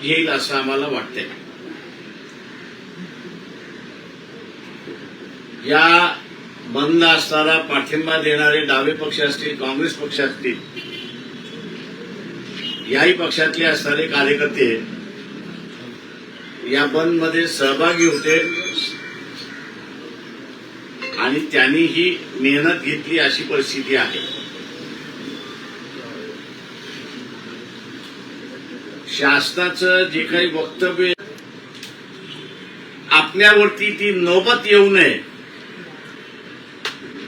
घेईल असं आम्हाला वाटतंय। या बंद असताना पाठिंबा देणारे डावे पक्ष असतील, काँग्रेस पक्ष असतील, याही पक्षातले असणारे कार्यकर्ते या बंद मध्ये सहभागी होते आणि त्यांनी ही मेहनत घेतली अशी परिस्थिती आहे। शासनाचं जे काही वक्तव्य आपल्यावरती ती नौबत येऊ नये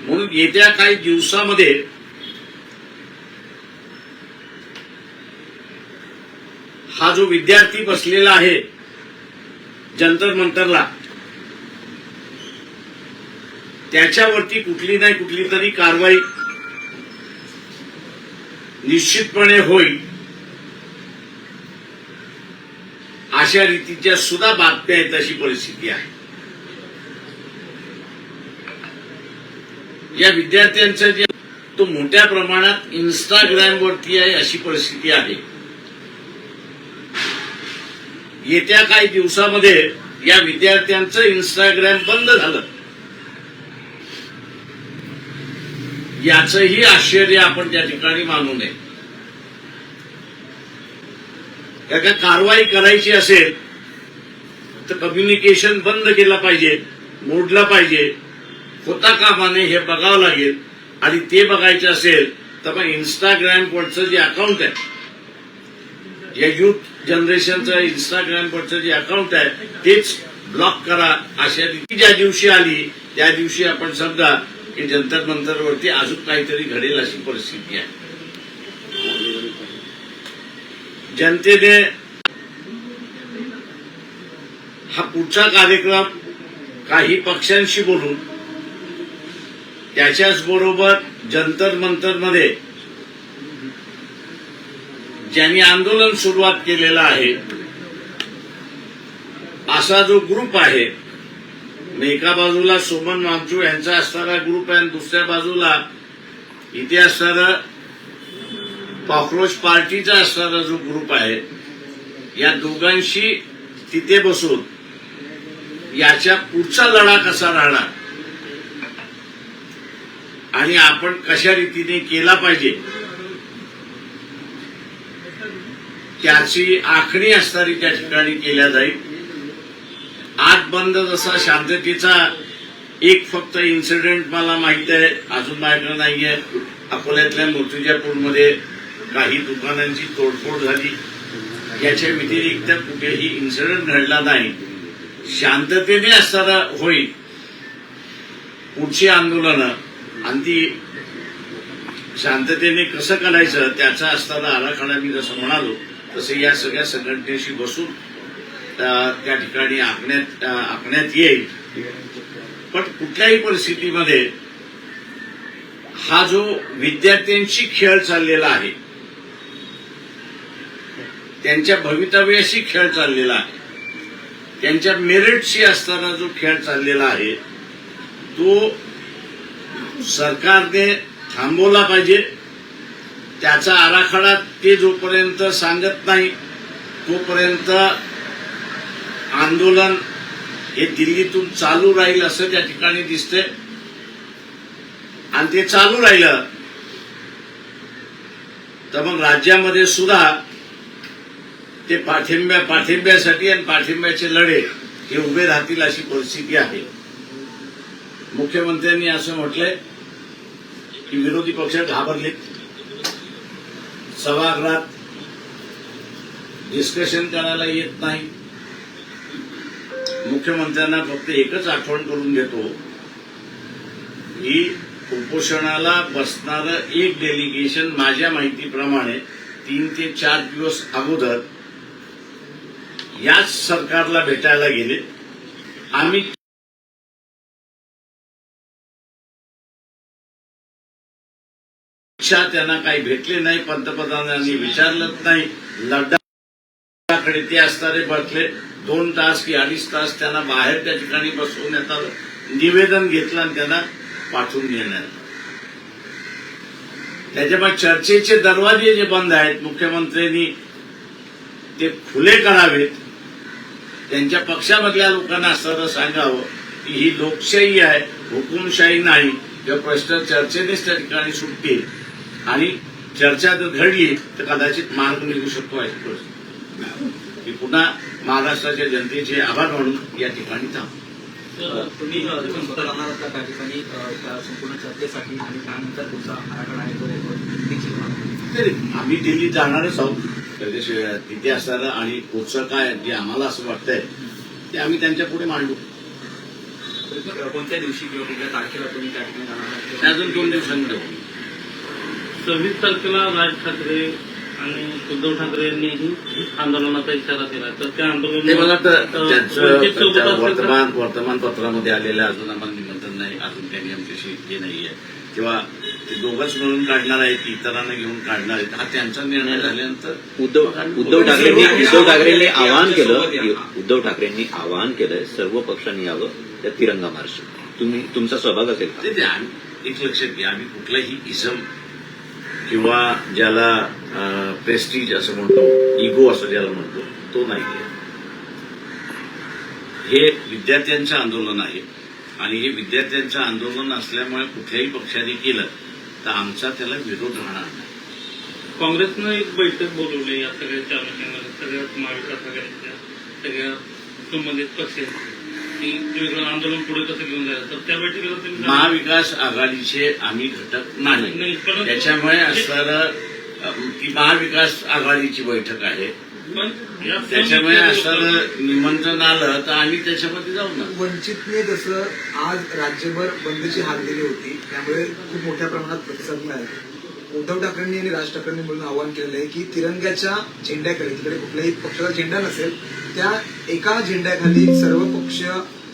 म्हणून येत्या काही दिवसामध्ये हा जो विद्यार्थी बसलेला आहे जंतर मंतरला, त्याच्यावरती कुठली नाही कुठली तरी कारवाई निश्चितपणे होईल अशा रीतीच्या सुद्धा बातम्या आहेत अशी परिस्थिती आहे। या विद्यार्थ्यांचं जे तो मोठ्या प्रमाणात इंस्टाग्राम वरती आहे अशी परिस्थिती आहे। येत्या काही दिवसामध्ये या विद्यार्थ्यांचं इंस्टाग्राम बंद झालं याचंही आश्चर्य आपण त्या ठिकाणी मानू नये। कारण कारवाई करायची असेल तर कम्युनिकेशन बंद केलं पाहिजे, मोडलं पाहिजे, होता कामा नये हे बघावं लागेल। आणि ते बघायचं असेल तर मग इंस्टाग्राम वरचं जे अकाउंट आहे, या युथ जनरेशनचं इंस्टाग्राम वरचं जे अकाउंट आहे तेच ब्लॉक करा अशा रीती ज्या दिवशी आली त्या दिवशी आपण समजा की जंतर मंतरवरती अजून काहीतरी घडेल अशी परिस्थिती आहे। जनतेने हा पुढचा कार्यक्रम काही पक्षांशी बोलून त्याच्याच बरोबर जंतर मंतर मध्ये ज्यांनी आंदोलन सुरुवात केलेलं आहे असा जो ग्रुप आहे, एका बाजूला सोमन वांगचूक यांचा असणारा ग्रुप आहे आणि दुसऱ्या बाजूला इथे असणारा कॉकरोच पार्टीचा असणारा जो ग्रुप आहे, या दोघांशी तिथे बसून याच्या पुढचा लढा कसा राहणार आणि आपण कशा रीतीने केला पाहिजे त्याची आखणी असणारी त्या ठिकाणी केल्या जाईल। आज बंद जसा शांततेचा एक फक्त इन्सिडेंट मला माहित आहे, अजून माझ्याकडे नाहीये, अकोल्यातल्या मूर्तिजापूरमध्ये काही दुकानांची तोडफोड झाली, याच्या व्यतिरिक्त कुठेही इन्सिडेंट घडला नाही। शांततेने असताना होईल पुढची आंदोलनं आणि ती शांततेने कसं करायचं त्याचा असताना आराखडा मी जसं म्हणालो तसं या सगळ्या संघटनेशी बसून त्या ठिकाणी आखण्यात येईल। पण कुठल्याही परिस्थितीमध्ये हा जो विद्यार्थ्यांशी खेळ चाललेला आहे, त्यांच्या भवितव्याशी खेळ चाललेला आहे, त्यांच्या मेरिटशी असताना जो खेळ चाललेला आहे तो सरकारने थांबवला पाहिजे। त्याचा आराखडा ते जोपर्यंत सांगत नाही तोपर्यंत आंदोलन हे दिल्लीतून चालू राहील असं त्या ठिकाणी दिसतंय आणि ते चालू राहिलं तर मग राज्यामध्ये सुद्धा ते पाठिंब्यासाठी आणि पाठिंब्याचे लढे हे उभे राहतील अशी परिस्थिती आहे। मुख्यमंत्र्यांनी असं म्हटलंय की विरोधी पक्ष घाबरले, सभागृहात डिस्कशन करायला येत नाही। मुख्यमंत्र्यांना फक्त एकच आठवण करून देतो की उपोषणाला बसणारं एक डेलिगेशन माझ्या माहितीप्रमाणे 3 ते 4 दिवस अगोदर याच सरकारला भेटायला गेले। आम्ही त्यांना काही भेटले नाही, पंतप्रधानांनी विचारलंच नाही। लड्डाकडे ते असणारे बसले 2 तास की 2.5 तास त्यांना बाहेर त्या ठिकाणी बसवण्यात आलं, निवेदन घेतलं आणि त्यांना पाठवून देण्यात। त्याच्यामुळे चर्चेचे दरवाजे जे बंद आहेत, मुख्यमंत्र्यांनी ते खुले करावेत. त्यांच्या पक्षामधल्या लोकांना असं सांगावं की ही लोकशाही आहे, हुकुमशाही नाही. किंवा प्रश्न चर्चेनेच त्या ठिकाणी सुटतील आणि चर्चा जर घडली तर कदाचित मार्ग निघू शकतो आहे. मी पुन्हा महाराष्ट्राच्या जनतेचे आभार मानून या ठिकाणी थांबतो. तुम्ही राहणार त्या ठिकाणी त्या संपूर्ण चर्चेसाठी आणि त्यानंतर तुमचा आराखडा आहे तो आम्ही दिल्लीत जाणारच आहोत. त्याच्याशिवाय तिथे असणारं आणि पुढचं काय जे आम्हाला असं वाटतंय ते आम्ही त्यांच्या पुढे मांडू. कोणत्या दिवशी किंवा कुठल्या तारखेला तुम्ही त्या ठिकाणी जाणार? अजून 2 दिवसांनी जाऊ. 26 तारखेला राज ठाकरे आणि उद्धव ठाकरे यांनीही आंदोलनाचा इशारा दिला. तर त्या ते मला वाटतं त्यांचं आंदोलन वर्तमानपत्रामध्ये आलेलं अजून आम्हाला निमंत्रण नाही. अजून त्यांनी आमच्याशी हे नाहीये किंवा ते दोघंच मिळून काढणार आहेत, इतरांना घेऊन काढणार आहेत. हा त्यांचा निर्णय झाल्यानंतर उद्धव ठाकरेंनी आवाहन केलंय सर्व पक्षांनी यावं त्या तिरंगा मार्च. तुमचा सहभाग असेल का? ते आम्ही एक लक्षात घ्या, आम्ही कुठलाही इझम किंवा ज्याला प्रेस्टीज असं म्हणतो, इगो असं ज्याला म्हणतो, तो नाही. हे विद्यार्थ्यांचं आंदोलन आहे आणि हे विद्यार्थ्यांचं आंदोलन असल्यामुळे कुठल्याही पक्षाने केलं तर आमचा त्याला विरोध राहणार नाही. काँग्रेसनं एक बैठक बोलवली या सगळ्याच्या अनुषंगाने, सगळ्यात महाविकास आघाडीच्या सगळ्या संबंधित पक्षांची की वेगळं आंदोलन पुढे कसं घेऊन जायचं. तर त्या बैठकीला तुम्ही महाविकास आघाडीचे आम्ही घटक नाही. त्याच्यामुळे असणारं ती महाविकास आघाडीची बैठक आहे. त्याच्यामुळे असणारं निमंत्रण आलं तर आम्ही त्याच्यामध्ये जाऊ ना. वंचितने जसं आज राज्यभर बंदची हाक दिली होती त्यामुळे खूप मोठ्या प्रमाणात प्रतिसाद मिळाला. उद्धव ठाकरेंनी आणि राज ठाकरेंनी मिळून आवाहन केलेलं आहे की तिरंग्याच्या झेंड्याकडे, तिकडे कुठल्याही पक्षाचा झेंडा नसेल, त्या एका झेंड्याखाली सर्व पक्ष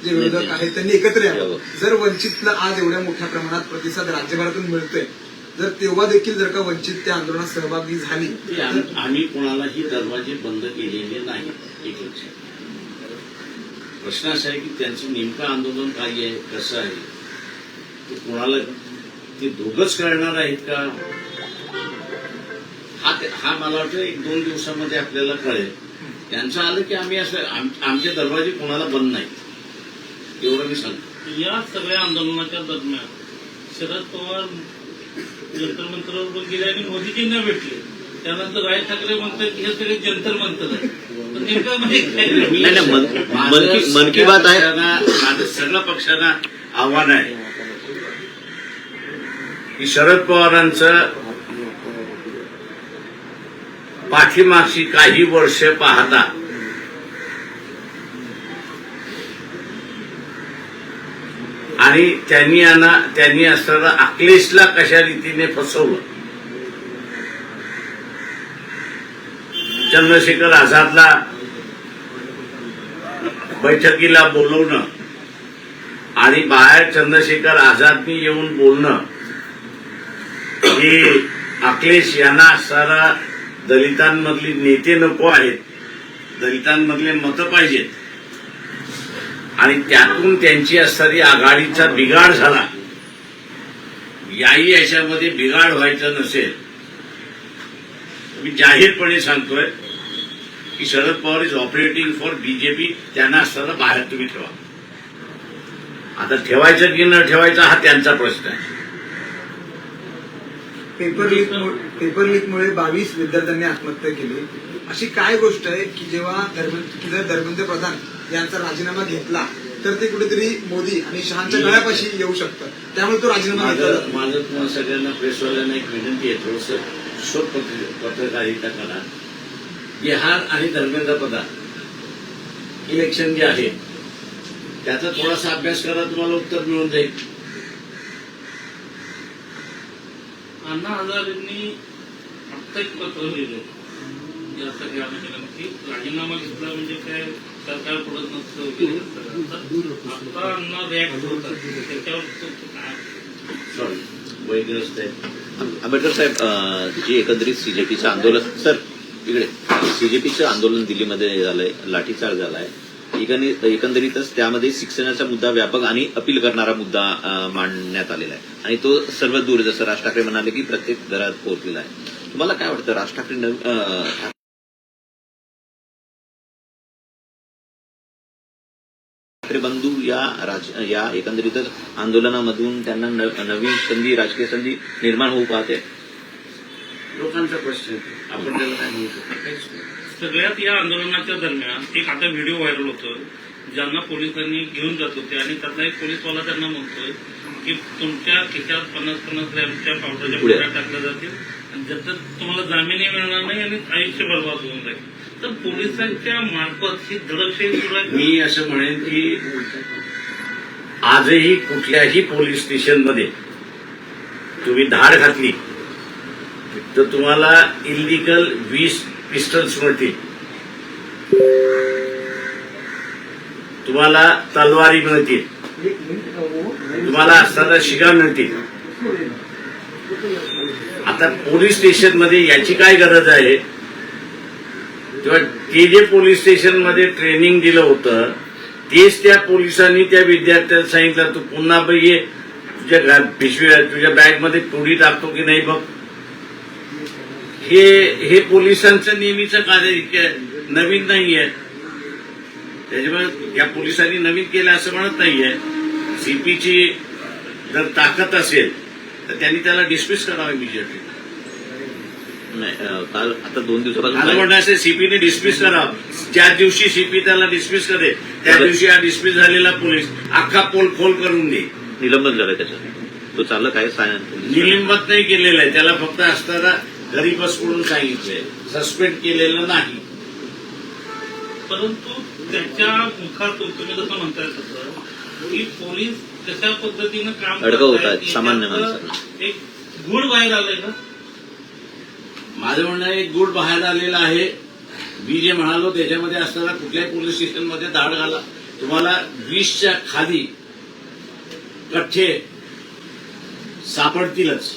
जे विरोधक आहेत त्यांनी एकत्र यावं. जर वंचितला आज एवढ्या मोठ्या प्रमाणात प्रतिसाद राज्यभरातून मिळतोय, जर तेव्हा देखील जर का वंचित त्या आंदोलनात सहभागी झाली, आम्ही कोणालाही दरवाजे बंद केलेले नाही. एक लक्षात. प्रश्न असा आहे की त्यांचं नेमकं आंदोलन काय आहे, कसं आहे, ते कोणाला ते दोघंच करणार आहेत का, हा मला वाटतं 1-2 दिवसामध्ये आपल्याला कळेल. त्यांचं आलं की आम्ही असं आमचे दरवाजे कोणाला बंद नाही, एवढं मी सांगतो. या सगळ्या आंदोलनाच्या दरम्यान शरद पवार जंतर मंतरवर गेले आणि मोदीजींना भेटले. त्यानंतर राज ठाकरे म्हणतात की हे सगळे जंतर मंतर आहे. नेमकं मन की बात आहे. माझं सगळ्या पक्षांना आव्हान आहे की शरद पवारांचं पाठीमागची काही वर्ष पाहता आणि त्यांनी असणारा अखिलेशला कशा रीतीने फसवलं, चंद्रशेखर आझादला बैठकीला बोलवणं आणि बाहेर चंद्रशेखर आझादनी येऊन बोलणं की अखिलेश यांना असणारा दलितांमधली नेते नको आहेत, दलितांमधले मतं पाहिजेत आणि त्यातून त्यांची असणारी आघाडीचा बिघाड झाला. याही याच्यामध्ये बिघाड व्हायचा नसेल, मी जाहीरपणे सांगतोय की Sharad Pawar is operating for BJP. त्यांना असताना बाहेर तुम्ही ठेवा. आता ठेवायचं की न ठेवायचं हा त्यांचा प्रश्न आहे. पेपर लीकमुळे 22 विद्यार्थ्यांनी आत्महत्या केली. अशी काय गोष्ट आहे की जेव्हा जर धर्मेंद्र प्रधान यांचा राजीनामा घेतला तर ते कुठेतरी मोदी आणि शहांच्या गळ्यापाशी येऊ शकतं, त्यामुळे तो राजीनामा घेतला. माझं तुम्हाला सगळ्यांना प्रेसवाल्यांना एक विनंती आहे, थोडंसं पत्रकारिता करा. बिहार आणि धर्मेंद्र प्रधान इलेक्शन जे आहे त्याचा थोडासा अभ्यास करा, तुम्हाला उत्तर मिळून जाईल. अण्णा हजारेंनी आत्ता एक पत्र लिहिलं या सगळ्या की राजीनामा घेतला म्हणजे काय सरकार पडत नसतं. आता अण्णा रिॲक्ट होतात त्याच्यावर वैग्रस्त आहे. आंबेडकर साहेब, जी एकंदरीत सीजेपीचं आंदोलन, सर इकडे, सीजेपीचं आंदोलन दिल्लीमध्ये झालंय, लाठीचार्ज झालाय, एकंदरीतच त्यामध्ये शिक्षणाचा मुद्दा व्यापक आणि अपील करणारा मुद्दा मांडण्यात आलेला आहे आणि तो सर्व दूर, जसं राज ठाकरे म्हणाले की प्रत्येक घरात पोहोचलेला आहे. तुम्हाला काय वाटतं, राज ठाकरे ठाकरे बंधू या एकंदरीतच आंदोलनामधून त्यांना नवीन संधी, राजकीय संधी निर्माण होऊ पाहते. लोकांचा प्रश्न आहे. आपण त्याला काय म्हणू शकतो? काहीच नाही. सगळ्यात या आंदोलनाच्या दरम्यान एक आता व्हिडिओ व्हायरल होतो, ज्यांना पोलिसांनी घेऊन जात होते आणि त्यातला एक पोलीसवाला त्यांना म्हणतोय की तुमच्या खिशात 50-50 ग्रॅमच्या पावडरच्या पुढे. पुड्या टाकल्या जातील आणि ज्याच्यात तुम्हाला जामीनही मिळणार नाही आणि आयुष्य बर्बाद होऊन जाईल. तर पोलिसांच्या मार्फत ही दडपशाही सुरू आहे. मी असं म्हणेन की आजही कुठल्याही पोलीस स्टेशनमध्ये तुम्ही धाड घातली तर तुम्हाला इलिगल 20 पिस्टल्स मिळतील, तुम्हाला तलवारी मिळतील, तुम्हाला असताना शिगा मिळतील. आता पोलीस स्टेशनमध्ये याची काय गरज आहे? तेव्हा ते जे पोलीस स्टेशनमध्ये ट्रेनिंग दिलं होतं तेच त्या पोलिसांनी त्या विद्यार्थ्याला सांगितलं तू पुन्हा बघ ये तुझ्या पिशव्या तुझ्या बॅगमध्ये पुडी टाकतो की नाही बघ. हे पोलिसांचं नेहमीचं कार्य इतकं नवीन नाहीये. त्याच्यामुळे या पोलिसांनी नवीन केलं असं म्हणत नाहीये. सीपीची जर ताकद असेल तर त्यांनी त्याला डिस्मिस करावं इमिजिएटली. नाही, काल आता 2 दिवसापासून माझं म्हणणं असेल सीपीने डिस्मिस करावं. ज्या दिवशी सीपी त्याला डिस्मिस करेल त्या दिवशी हा डिस्मिस झालेला पोलीस अख्खा पोल खोल करून दे. निलंबन झालं त्याच्यात. तो चालक आहे निलंबित नाही केलेलं आहे, त्याला फक्त असताना घरी बस म्हणून सांगितलंय, सस्पेंड केलेलं नाही. परंतु त्याच्या मुखातून तुम्ही जसं म्हणताय तसं की पोलीस कशा पद्धतीनं काम अडकवत करतायत, आहेत सामान्य याच्यातलं माणसाला. एक गुण बाहेर आलंय का? माझं म्हणणं आहे एक गुड बाहेर आलेला आहे. मी जे म्हणालो त्याच्यामध्ये असताना कुठल्याही पोलीस स्टेशनमध्ये धाड घाला, तुम्हाला 20च्या खाली कठ्ठे सापडतीलच.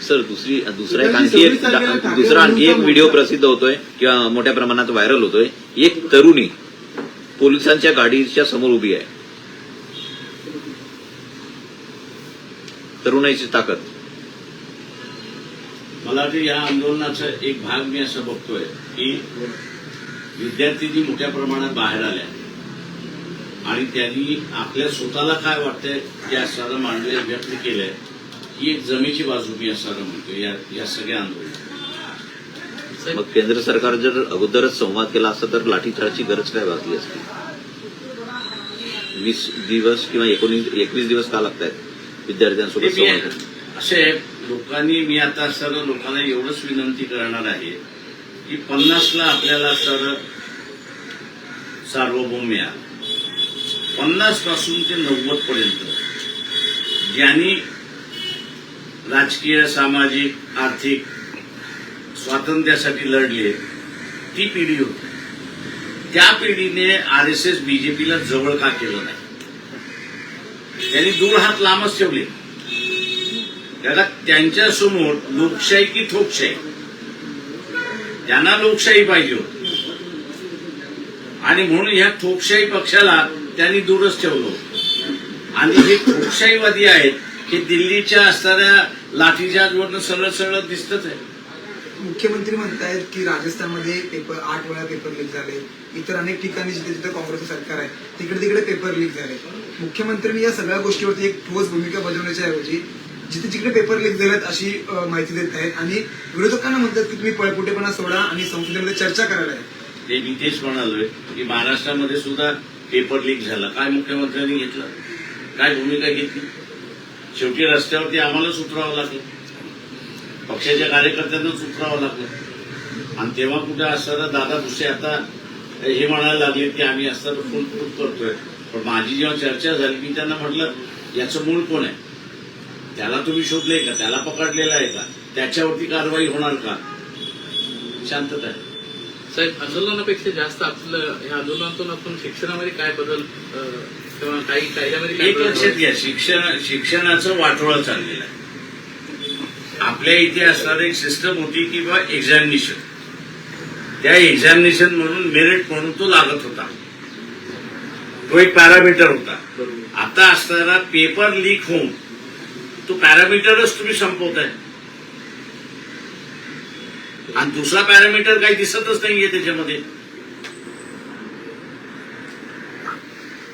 सर दुसरा आणखी एक व्हिडिओ प्रसिद्ध होतोय किंवा मोठ्या प्रमाणात व्हायरल होतोय. एक तरुणी पोलिसांच्या गाडीच्या समोर उभी आहे. तरुणाईची ताकद. मला वाटतं या आंदोलनाचा एक भाग मी असं बघतोय की विद्यार्थ्यांनी मोठ्या प्रमाणात बाहेर आल्या आणि त्यांनी आपल्या स्वतःला काय वाटतंय ते असताना मांडले व्यक्त केलंय. ही एक जमेची बाजू मी असताना म्हणतो या सगळ्या आंदोलनात. मग केंद्र सरकार जर अगोदरच संवाद केला असता तर लाठीचार्जची गरज काय भासली असती? 20 दिवस किंवा 21 दिवस का लागत आहेत विद्यार्थ्यांसोबत संवाद करायला? असे लोकांनी मी आता असताना लोकांना एवढंच विनंती करणार आहे की 50ला आपल्याला सर सार्वभौम मिळालं. 50 पासून ते 90 पर्यंत ज्यांनी राजकीय, सामाजिक, आर्थिक स्वातंत्र्यासाठी लढले ती पिढी होती. त्या पिढीने आरएसएस बीजेपीला जवळ का केलं नाही? त्यांनी दूर हात लांबच ठेवले. त्याला त्यांच्यासमोर लोकशाही की ठोकशाही, त्यांना लोकशाही पाहिजे होती आणि म्हणून ह्या ठोकशाही पक्षाला त्यांनी दूरच ठेवलं. आणि हे ठोकशाहीवादी आहेत हे दिल्लीच्या असणाऱ्या लाठीचार्जवरनं सरळ सरळ दिसतच आहे. मुख्यमंत्री म्हणतायत की राजस्थानमध्ये 8 वेळा पेपर लीक झाले, इतर अनेक ठिकाणी जिथे जिथे काँग्रेसचं सरकार आहे तिकडे पेपर लीक झाले. मुख्यमंत्र्यांनी या सगळ्या गोष्टीवरती एक ठोस भूमिका बजावण्याच्या ऐवजी जिथे जिकडे पेपर लीक झालेत अशी माहिती देत आहेत आणि विरोधकांना म्हणतात की तुम्ही पळपुटेपणा सोडा आणि संसदेमध्ये चर्चा करायला आहे. ते मी तेच म्हणालोय की महाराष्ट्रामध्ये सुद्धा पेपर लीक झाला. काय मुख्यमंत्र्यांनी घेतलं? काय भूमिका घेतली? शेवटी रस्त्यावरती आम्हालाच उतरावं लागलं, पक्षाच्या कार्यकर्त्यांनाच उतरावं लागलं. आणि तेव्हा कुठे असताना दादा भुसे आता हे म्हणायला लागले की आम्ही असताना फुल करतोय. पण माझी जेव्हा चर्चा झाली मी त्यांना म्हटलं याचं मूळ कोण आहे? त्याला तुम्ही शोधले का? त्याला पकडलेला आहे का? त्याच्यावरती कारवाई होणार का? शांतता आहे. साहेब, आंदोलनापेक्षा जास्त आपलं या आंदोलनातून आपण शिक्षणामध्ये काय बदल किंवा काही कायद्यामध्ये काय एक बदल लक्षात घ्या, शिक्षणाचं वाटोळं चाललेलं आहे. आपल्या इथे असणारी एक सिस्टम होती की बा एक्झामिनेशन, त्या एक्झामिनेशन म्हणून मेरिट म्हणून तो लागत होता, तो एक पॅरामीटर होता. आता असणारा पेपर लीक होऊन तो पॅरामीटरच तुम्ही संपवताय आणि दुसरा पॅरामीटर काही दिसतच नाहीये त्याच्यामध्ये.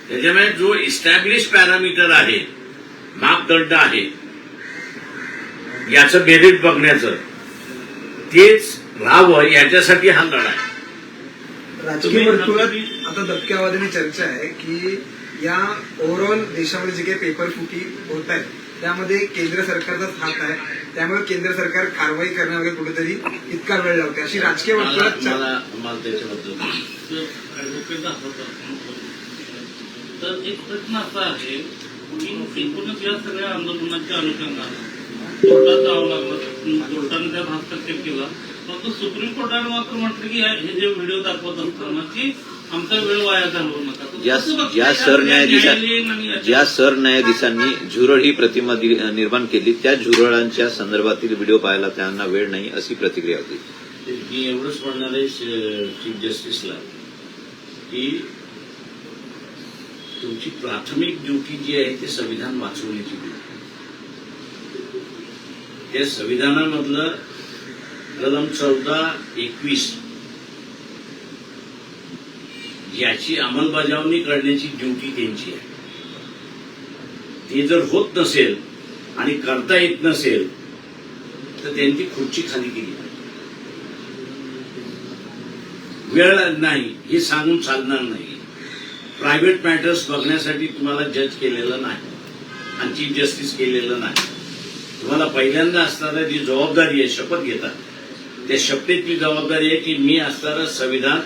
त्याच्यामुळे जो इस्टॅब्लिश पॅरामीटर आहे, मापदंड आहे याचं मेरिट बघण्याचं, तेच राहावं याच्यासाठी हा लढा आहे. राजकीय वर्तुळात आता दबक्यावादाने चर्चा आहे की या ओव्हरऑल देशामध्ये जे काही पेपर फुटी होत आहे त्यामध्ये केंद्र सरकारचाच हात आहे, त्यामुळे केंद्र सरकार कारवाई करण्यामध्ये कुठेतरी इतका वेळ लावते, अशी राजकीय वर्तुळात मला त्याच्याबद्दल ऍडव्होकेट दाखवतात. तर एक प्रश्न असा आहे की एकूणच या सगळ्या आंदोलनाच्या अनुषंगानं कोर्टात जावं लागलं, कोर्टाने त्यात हस्तक्षेप केला, परंतु सुप्रीम कोर्टाने मात्र म्हटलं की हे जे व्हिडिओ दाखवत असताना की आमचा वेळ वाया घालवू नका. ज्या सरन्यायाधीशांनी झुरळ ही प्रतिमा निर्माण केली त्या झुरळांच्या संदर्भातील व्हिडिओ पाहायला त्यांना वेळ नाही, अशी प्रतिक्रिया होती. मी एवढंच म्हणणार आहे चीफ जस्टिसला की तुमची प्राथमिक ड्युटी जी आहे ते संविधान वाचवण्याची ड्युटी. त्या संविधानामधलं कलम 14-21 याची अंमलबजावणी करण्याची ड्युटी त्यांची आहे. ते जर होत नसेल आणि करता येत नसेल तर त्यांची खुर्ची खाली केली पाहिजे. वेळ नाही हे सांगून चालणार नाही. प्रायव्हेट मॅटर्स बघण्यासाठी तुम्हाला जज केलेलं नाही आणि चीफ जस्टिस केलेलं नाही. तुम्हाला पहिल्यांदा असणारा जी जबाबदारी आहे, शपथ घेता, त्या शपथेतली जबाबदारी आहे की मी असणारं संविधान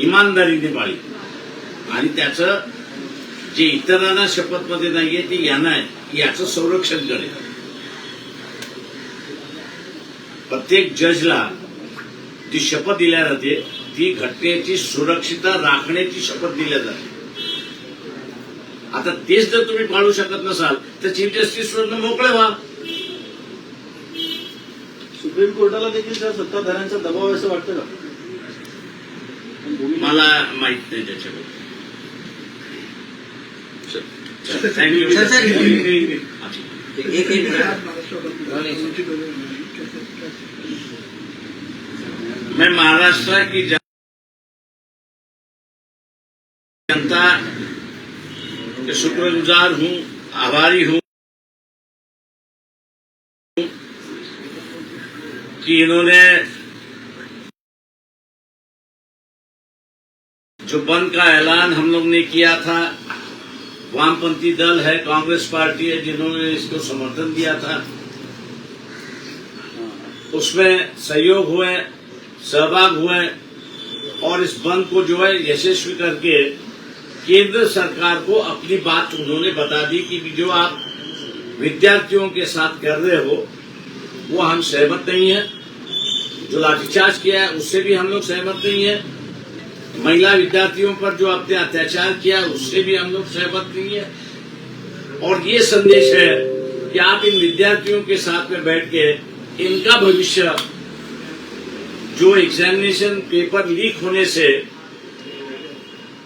इमानदारीने पाळीन आणि त्याचं जे इतरांना शपथमध्ये नाहीये ते यांना आहे याचं संरक्षण करेल. प्रत्येक जजला जी शपथ दिल्या जाते ती घटनेची सुरक्षितता राखण्याची शपथ दिल्या जाते. आता तेच जर तुम्ही पाळू शकत नसाल तर चीफ जस्टिसवरनं मोकळे व्हा. सुप्रीम कोर्टाला देखील त्या सत्ताधाऱ्यांचा दबाव असं वाटतं का? मला माहित नाही त्याच्याबद्दल. थँक्यू. मैं महाराष्ट्र की जनता के शुक्रगुजार हूं, आभारी हूं कि इन्होंने जो बंद का ऐलान हम लोग ने किया था, वामपंथी दल है, कांग्रेस पार्टी है जिन्होंने इसको समर्थन दिया था, उसमें सहयोग हुए, सहभाग हुए और इस बंद को जो है यशस्वी करके केंद्र सरकार को अपनी बात उन्होंने बता दी कि जो आप विद्यार्थियों के साथ कर रहे हो वो हम सहमत नहीं है. जो लाठीचार्ज किया है उससे भी हम लोग सहमत नहीं है. महिला विद्यार्थियों पर जो आपने अत्याचार किया उससे भी हम लोग सहमत नहीं है. और ये संदेश है कि आप इन विद्यार्थियों के साथ में बैठ के इनका भविष्य जो एग्जामिनेशन पेपर लीक होने से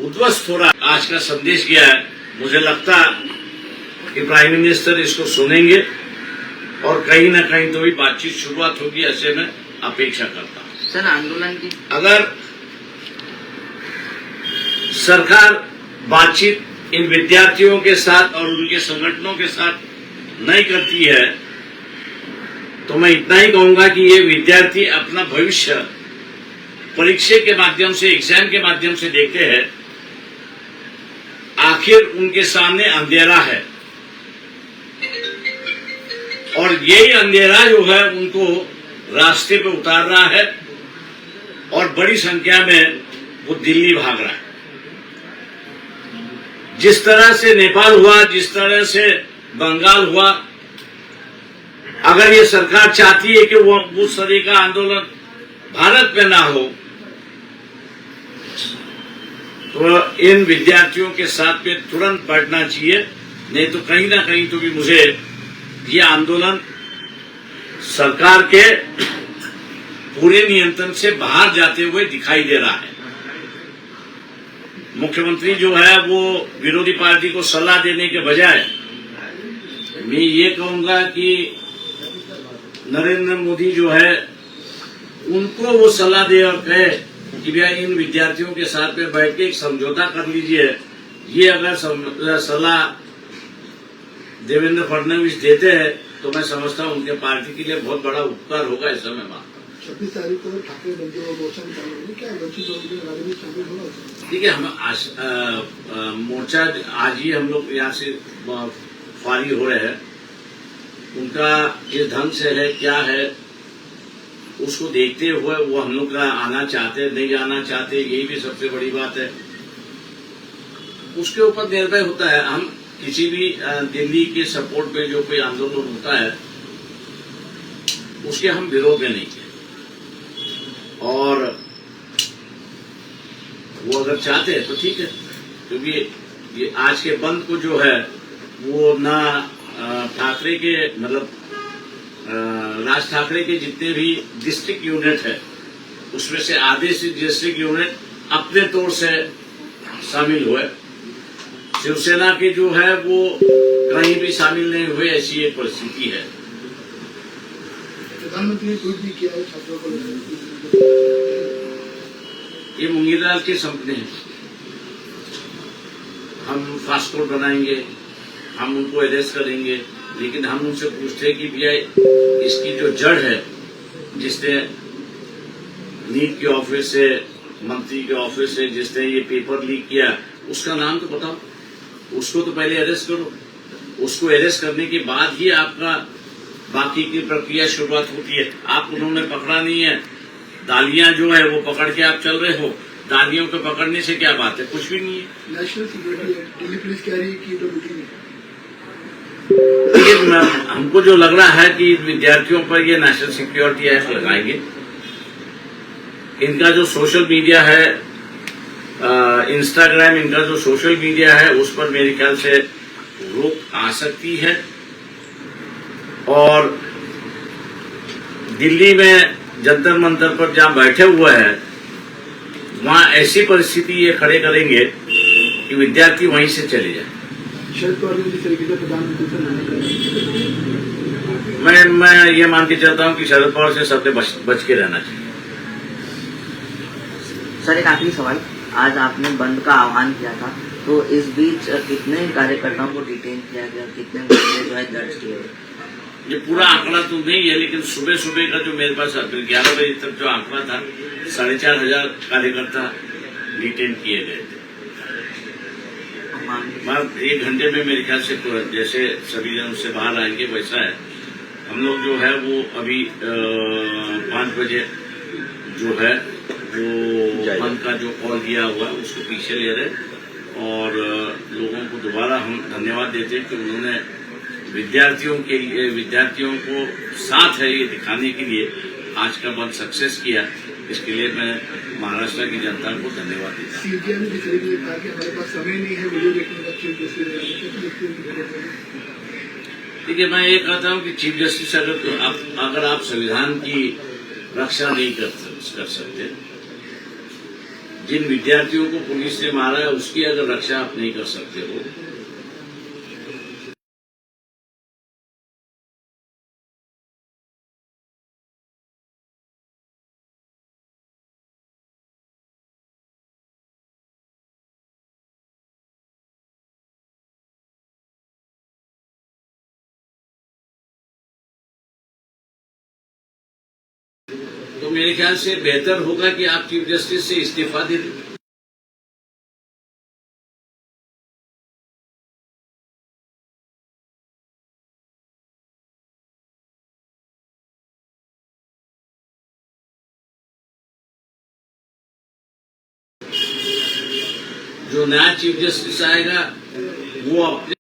उद्ध्वस्त हो रहा, आज का संदेश गया है. मुझे लगता कि प्राइम मिनिस्टर इसको सुनेंगे और कहीं ना कहीं तो भी बातचीत शुरुआत होगी, ऐसे मैं अपेक्षा करता हूं. सर आंदोलन की अगर सरकार बातचीत इन विद्यार्थियों के साथ और उनके संगठनों के साथ नहीं करती है तो मैं इतना ही कहूंगा कि ये विद्यार्थी अपना भविष्य परीक्षा के माध्यम से, एग्जाम के माध्यम से देखते हैं. आखिर उनके सामने अंधेरा है और यही अंधेरा जो है उनको रास्ते पे उतार रहा है और बड़ी संख्या में वो दिल्ली भाग रहा है. जिस तरह से नेपाल हुआ, जिस तरह से बंगाल हुआ, अगर ये सरकार चाहती है कि वो उस तरह का आंदोलन भारत में ना हो तो इन विद्यार्थियों के साथ में तुरंत बैठना चाहिए. नहीं तो कहीं ना कहीं तो भी मुझे ये आंदोलन सरकार के पूरे नियंत्रण से बाहर जाते हुए दिखाई दे रहा है. मुख्यमंत्री जो है वो विरोधी पार्टी को सलाह देने के बजाय मैं ये कहूंगा कि नरेंद्र मोदी जो है उनको वो सलाह दे और कहे कि भैया इन विद्यार्थियों के साथ में बैठ के एक समझौता कर लीजिए। ये अगर सलाह देवेंद्र फडणवीस देते हैं तो मैं समझता हूं उनके पार्टी के लिए बहुत बड़ा उपकार होगा, ऐसा मैं मानता हूँ। 26 तारीख को ठाकरे बंधु और मोर्चा निकालना होगी, क्या लक्ष्य के बारे में शामिल होना होगा? ठीक है, हम मोर्चा आज ही हम लोग यहाँ से फारिग हो रहे हैं। उनका किस ढंग से है, क्या है, उसको देखते हुए वो हम लोग आना चाहते नहीं आना चाहते, यही भी सबसे बड़ी बात है। उसके ऊपर निर्भर होता है। हम किसी भी दिल्ली के सपोर्ट में जो कोई आंदोलन होता है उसके हम विरोध में नहीं है, और वो अगर चाहते हैं तो ठीक है, क्योंकि ये आज के बंद को जो है वो ना ठाकरे के मतलब राज ठाकरे के जितने भी डिस्ट्रिक्ट यूनिट है उसमें से आधे से डिस्ट्रिक्ट यूनिट अपने तौर से शामिल हुए। शिवसेना के जो है वो कहीं भी शामिल नहीं हुए, ऐसी एक परिस्थिति है। प्रधानमंत्री ने ट्वीट भी किया है छात्रों को। ये मुंगीलाल के सपने हैं। हम फास्ट कोड बनाएंगे, हम उनको अरेस्ट करेंगे, लेकिन हम उनसे पूछते हैं कि भैया इसकी जो जड़ है, जिसने नीट के ऑफिस से, मंत्री के ऑफिस से जिसने ये पेपर लीक किया, उसका नाम तो बताओ। उसको तो पहले अरेस्ट करो। उसको अरेस्ट करने के बाद ही आपका बाकी की प्रक्रिया शुरुआत होती है। आप उन्होंने पकड़ा नहीं है, दालियां जो है वो पकड़ के आप चल रहे हो। दालियों को पकड़ने से क्या बात है, कुछ भी नहीं है। National security act Delhi police कह रही है कि तो रुकी नहीं। हमको जो लग रहा है कि विद्यार्थियों पर ये नेशनल सिक्योरिटी एक्ट लगाएंगे। इनका जो सोशल मीडिया है, इंस्टाग्राम, इनका जो सोशल मीडिया है उस पर मेरे ख्याल से रोक आ सकती है। और दिल्ली में जंतर मंतर पर जहां बैठे हुए हैं वहां ऐसी परिस्थिति ये खड़े करेंगे कि विद्यार्थी वहीं से चले जाए। शरद पवार ने जिस तरीके से प्रधानमंत्री से मैं ये मान के चलता हूं कि शरद पवार से सबने बच के रहना चाहिए। सर, एक आखिरी सवाल, आज आपने बंद का आह्वान किया था, तो इस बीच कितने कार्यकर्ताओं को डिटेन किया गया, कितने मामले जो है दर्ज किए गए? ये पूरा आंकड़ा तो नहीं है, लेकिन सुबह सुबह का जो मेरे पास 11 बजे तक जो आंकड़ा था, 4,500 कार्यकर्ता डिटेन किए गए थे। मतलब 1 घंटे में मेरे ख्याल से जैसे सभी जन उससे बाहर आएंगे वैसा है। हम लोग जो है वो अभी 5 बजे जो है वो बंद का जो कॉल दिया हुआ है उसको पीछे ले रहे, और लोगों को दोबारा हम धन्यवाद देते हैं कि उन्होंने विद्यार्थियों को साथ है ये दिखाने के लिए आज का बंद सक्सेस किया। इसके लिए मैं महाराष्ट्र की जनता को धन्यवाद देता हूँ। सीबीआई ने जिस तरीके से कहा कि हमारे पास समय नहीं है वीडियो देखने का, चीफ जस्टिस। देखिए, मैं ये कहता हूँ कि चीफ जस्टिस अगर आप संविधान की रक्षा नहीं कर सकते, जिन विद्यार्थियों को पुलिस ने मारा है उसकी अगर रक्षा आप नहीं कर सकते हो, तो मेरे ख्याल से बेहतर होगा कि आप चीफ जस्टिस से इस्तीफा दे दें। जो नया चीफ जस्टिस आएगा वो अपने